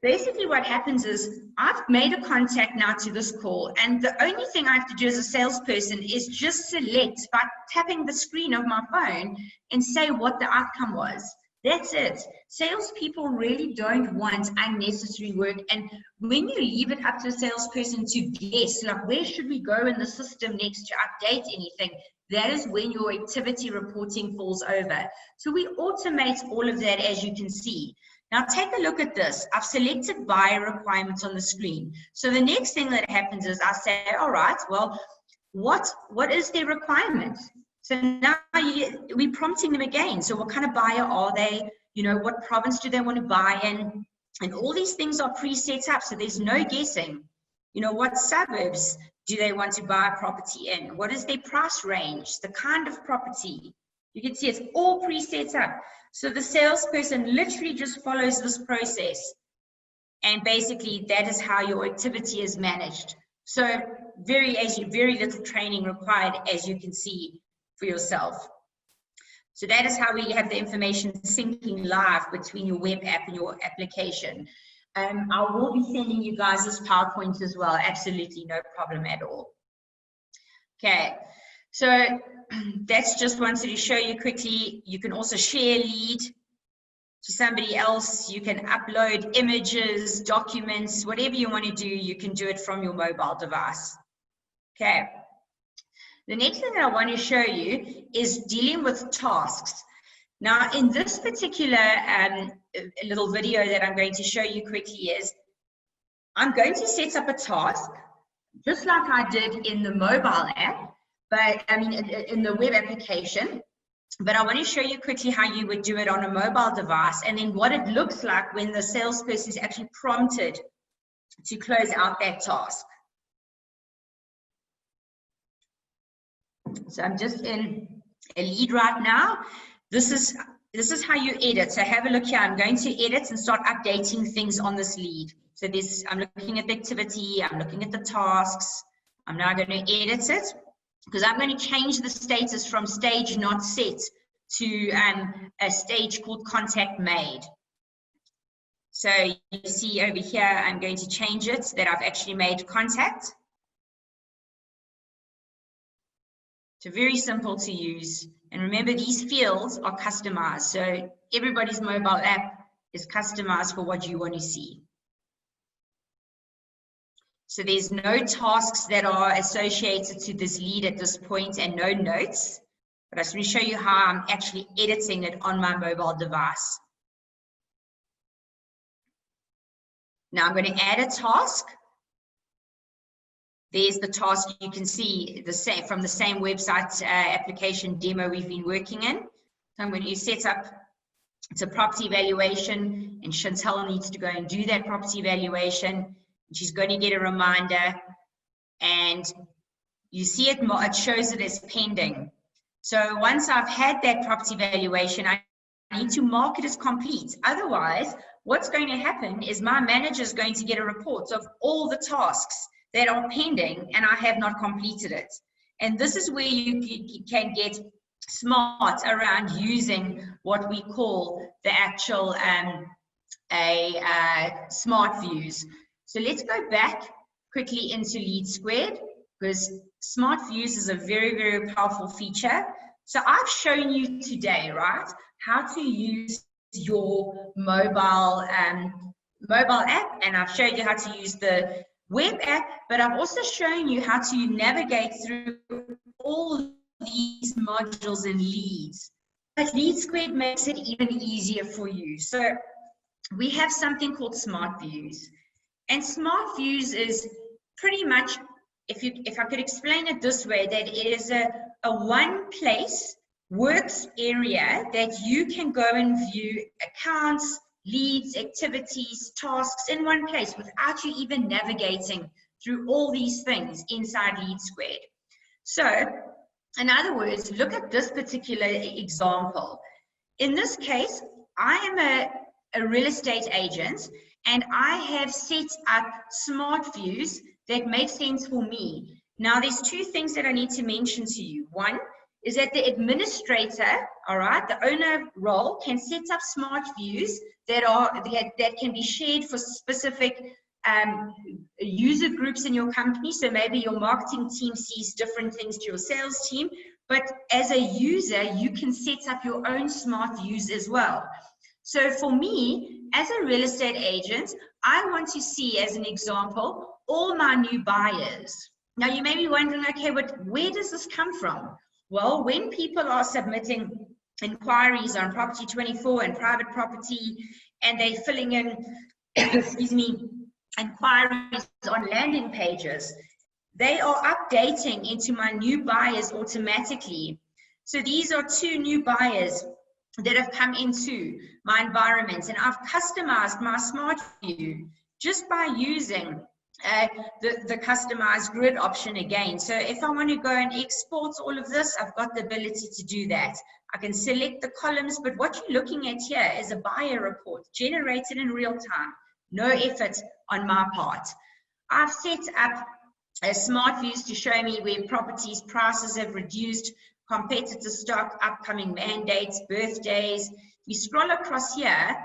basically what happens is I've made a contact now to this call, and the only thing I have to do as a salesperson is just select by tapping the screen of my phone and say what the outcome was. That's it. Salespeople really don't want unnecessary work. And when you leave it up to a salesperson to guess, like where should we go in the system next to update anything, that is when your activity reporting falls over. So we automate all of that, as you can see. Now take a look at this. I've selected buyer requirements on the screen. So the next thing that happens is I say, all right, well, what is their requirement? So now we're prompting them again. So what kind of buyer are they? What province do they want to buy in? And all these things are pre-set up, so there's no guessing. What suburbs do they want to buy a property in? What is their price range? The kind of property? You can see it's all pre-set up. So the salesperson literally just follows this process. And basically that is how your activity is managed. So very little training required, as you can see for yourself. So that is how we have the information syncing live between your web app and your application. I will be sending you guys this PowerPoint as well. Absolutely no problem at all. Okay, so that's just wanted to show you quickly. You can also share lead to somebody else. You can upload images, documents, whatever you want to do, you can do it from your mobile device. Okay. The next thing that I want to show you is dealing with tasks. Now, in this particular little video that I'm going to show you quickly is, I'm going to set up a task, just like I did in the mobile app, but in the web application. But I want to show you quickly how you would do it on a mobile device, and then what it looks like when the salesperson is actually prompted to close out that task. So I'm just in a lead right now. This is how you edit. So have a look here. I'm going to edit and start updating things on this lead. So I'm looking at the activity, I'm looking at the tasks. I'm now going to edit it. because I'm going to change the status from stage not set to a stage called contact made. So you see over here, I'm going to change it that I've actually made contact. So very simple to use. And remember, these fields are customized. So everybody's mobile app is customized for what you want to see. So there's no tasks that are associated to this lead at this point and no notes. But I just want to show you how I'm actually editing it on my mobile device. Now I'm going to add a task. There's the task you can see from the same website application demo we've been working in. So I'm going to set up, it's a property valuation, and Chantal needs to go and do that property valuation. She's going to get a reminder, and you see it shows it as pending. So once I've had that property valuation, I need to mark it as complete. Otherwise, what's going to happen is my manager is going to get a report of all the tasks that are pending and I have not completed it. And this is where you can get smart around using what we call the actual smart views. So let's go back quickly into LeadSquared, because smart views is a very, very powerful feature. So I've shown you today, right, how to use your mobile app, and I've showed you how to use the web app, but I've also shown you how to navigate through all these modules and leads. But LeadSquared makes it even easier for you. So we have something called Smart Views. And Smart Views is pretty much, if I could explain it this way, that it is a one place works area that you can go and view accounts, leads, activities, tasks in one place without you even navigating through all these things inside LeadSquared. So, in other words, look at this particular example. In this case, I am a real estate agent, and I have set up smart views that make sense for me. Now, there's two things that I need to mention to you. One is that the administrator, all right, the owner role, can set up smart views that can be shared for specific user groups in your company. So maybe your marketing team sees different things to your sales team, but as a user, you can set up your own smart views as well. So for me, as a real estate agent, I want to see, as an example, all my new buyers. Now you may be wondering, okay, but where does this come from? Well, when people are submitting inquiries on Property 24 and private property, and they're filling in, excuse me, inquiries on landing pages, they are updating into my new buyers automatically. So these are 2 new buyers that have come into my environment, and I've customized my smart view just by using the customized grid option again. So if I want to go and export all of this, I've got the ability to do that. I can select the columns, but what you're looking at here is a buyer report generated in real time. No effort on my part. I've set up smart views to show me where properties prices have reduced, competitor stock, upcoming mandates, birthdays. We scroll across here.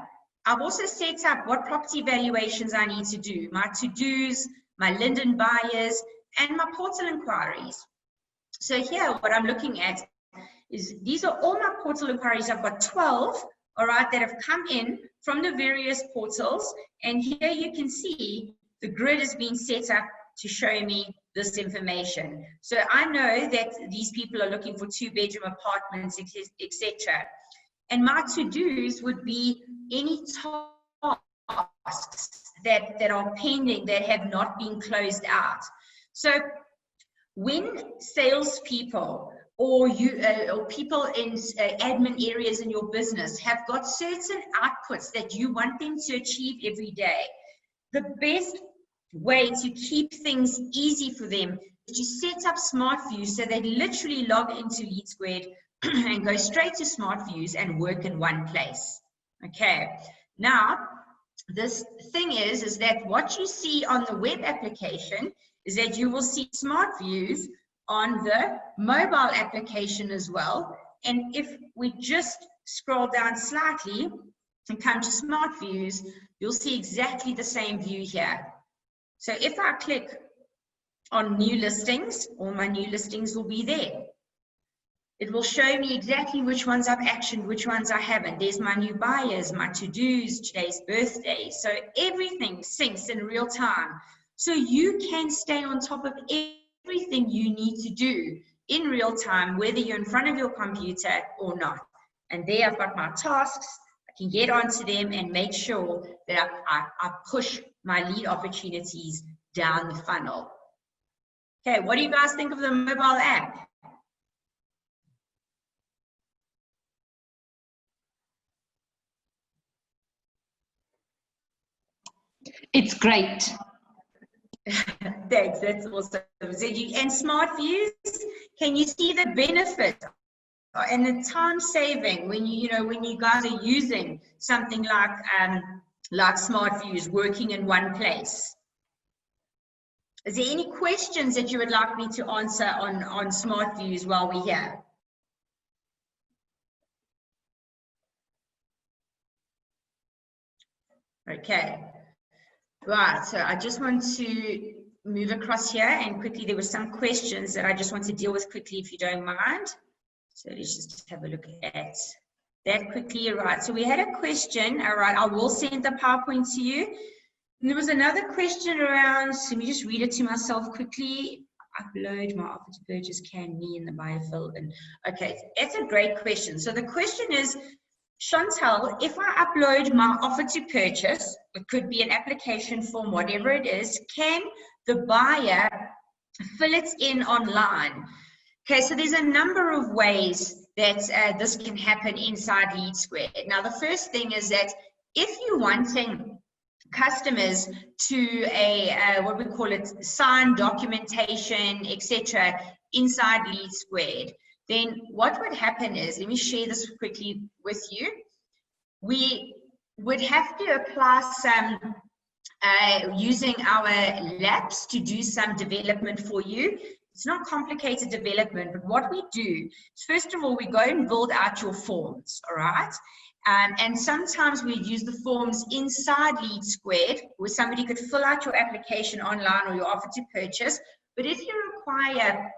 I've also set up what property valuations I need to do, my to-dos, my Linden buyers, and my portal inquiries. So here, what I'm looking at is these are all my portal inquiries. I've got 12, all right, that have come in from the various portals. And here you can see the grid has been set up to show me this information. So I know that these people are looking for 2-bedroom apartments, etc. And my to-dos would be any tasks that are pending that have not been closed out. So when salespeople or people in admin areas in your business have got certain outputs that you want them to achieve every day, the best way to keep things easy for them is to set up smart views so they literally log into LeadSquared and go straight to smart views and work in one place. Okay, now this thing is that what you see on the web application is that you will see smart views on the mobile application as well. And if we just scroll down slightly and come to Smart Views, you'll see exactly the same view here. So if I click on new listings, all my new listings will be there. It will show me exactly which ones I've actioned, which ones I haven't. There's my new buyers, my to-dos, today's birthday. So everything syncs in real time. So you can stay on top of everything you need to do in real time, whether you're in front of your computer or not. And there I've got my tasks. I can get onto them and make sure that I push my lead opportunities down the funnel. Okay, what do you guys think of the mobile app? It's great. Thanks, that's awesome. And Smart Views, can you see the benefit and the time saving when when you guys are using something like Smart Views, working in one place? Is there any questions that you would like me to answer on Smart Views while we're here? Okay. Right, so I just want to move across here and quickly, there were some questions that I just want to deal with quickly, if you don't mind. So let's just have a look at that quickly. Right, so we had a question. All right, I will send the PowerPoint to you. And there was another question around, so let me just read it to myself quickly. Upload my offer to purchase, can me and the buyer fill in? Okay, that's a great question. So the question is, Chantal, if I upload my offer to purchase, it could be an application form, whatever it is, can the buyer fill it in online? Okay, so there's a number of ways that this can happen inside LeadSquared. Now, the first thing is that if you're wanting customers to what we call it, sign documentation, etc., inside LeadSquared, then what would happen is, let me share this quickly with you. We would have to apply some, using our labs to do some development for you. It's not complicated development, but what we do is, first of all, we go and build out your forms, all right? And sometimes we use the forms inside LeadSquared, where somebody could fill out your application online or your offer to purchase. But if you require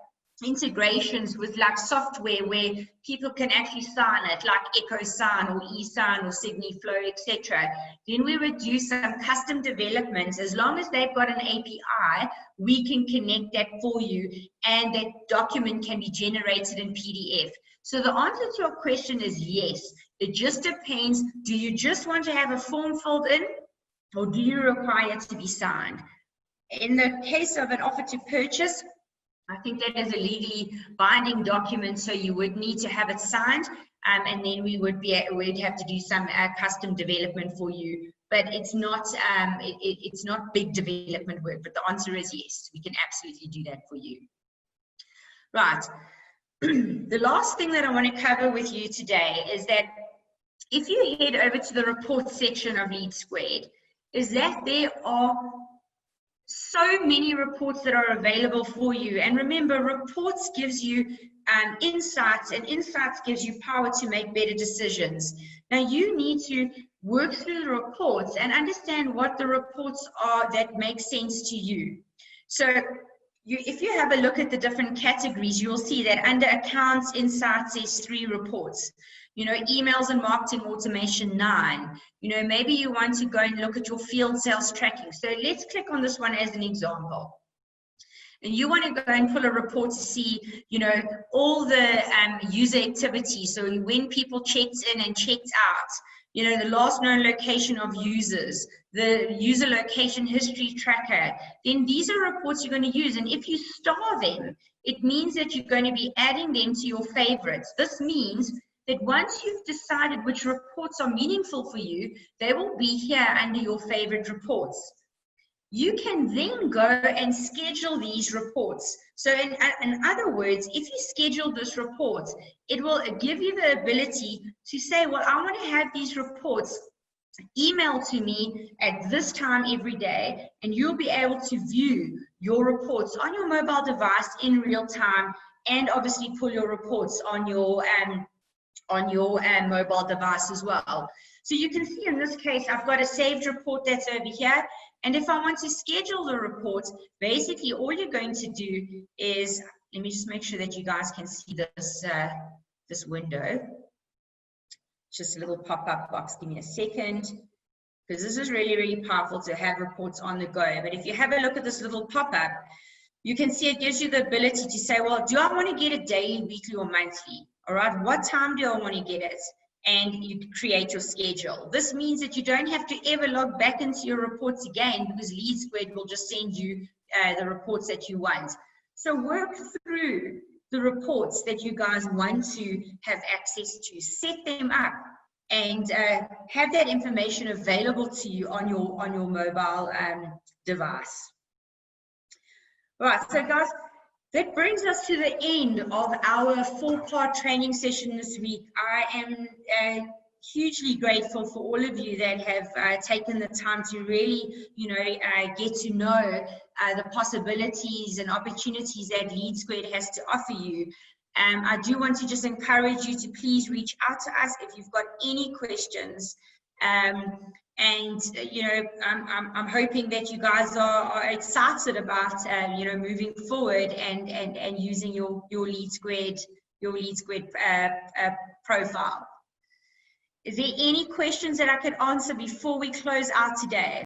integrations with like software where people can actually sign it, like EchoSign or eSign or SigniFlow, etc., then we would do some custom development. As long as they've got an API, we can connect that for you, and that document can be generated in PDF. So the answer to your question is yes. It just depends. Do you just want to have a form filled in, or do you require it to be signed? In the case of an offer to purchase, I think that is a legally binding document, so you would need to have it signed, and then we'd have to do some custom development for you. But it's not it's not big development work. But the answer is yes, we can absolutely do that for you. Right. The last thing that I want to cover with you today is that if you head over to the report section of LeadSquared, is that there are so many reports that are available for you. And remember, reports gives you insights, and insights gives you power to make better decisions. Now you need to work through the reports and understand what the reports are that make sense to you. So if you have a look at the different categories, you'll see that under accounts, insights, there's 3 reports. You know, emails and marketing automation, 9. You know, maybe you want to go and look at your field sales tracking. So let's click on this one as an example. And you want to go and pull a report to see, you know, all the user activity. So when people checked in and checked out, you know, the last known location of users, the user location history tracker, then these are reports you're going to use. And if you star them, it means that you're going to be adding them to your favorites. This means that once you've decided which reports are meaningful for you, they will be here under your favorite reports. You can then go and schedule these reports. So in other words, if you schedule this report, it will give you the ability to say, well, I want to have these reports email to me at this time every day, and you'll be able to view your reports on your mobile device in real time, and obviously pull your reports on your mobile device as well. So you can see in this case, I've got a saved report that's over here. And if I want to schedule the report, basically all you're going to do is, let me just make sure that you guys can see this, this window. Just a little pop-up box. Give me a second, because this is really, really powerful to have reports on the go. But if you have a look at this little pop-up, you can see it gives you the ability to say, well, do I want to get it daily, weekly, or monthly? All right, what time do I want to get it? And you create your schedule. This means that you don't have to ever log back into your reports again, because LeadSquared will just send you the reports that you want. So work through the reports that you guys want to have access to, set them up, and have that information available to you on your mobile device. All right, so guys, that brings us to the end of our 4-part training session this week. I am hugely grateful for all of you that have taken the time to really, get to know the possibilities and opportunities that LeadSquared has to offer you. I do want to just encourage you to please reach out to us if you've got any questions. I'm hoping that you guys are excited about moving forward and using your LeadSquared profile. Is there any questions that I could answer before we close out today?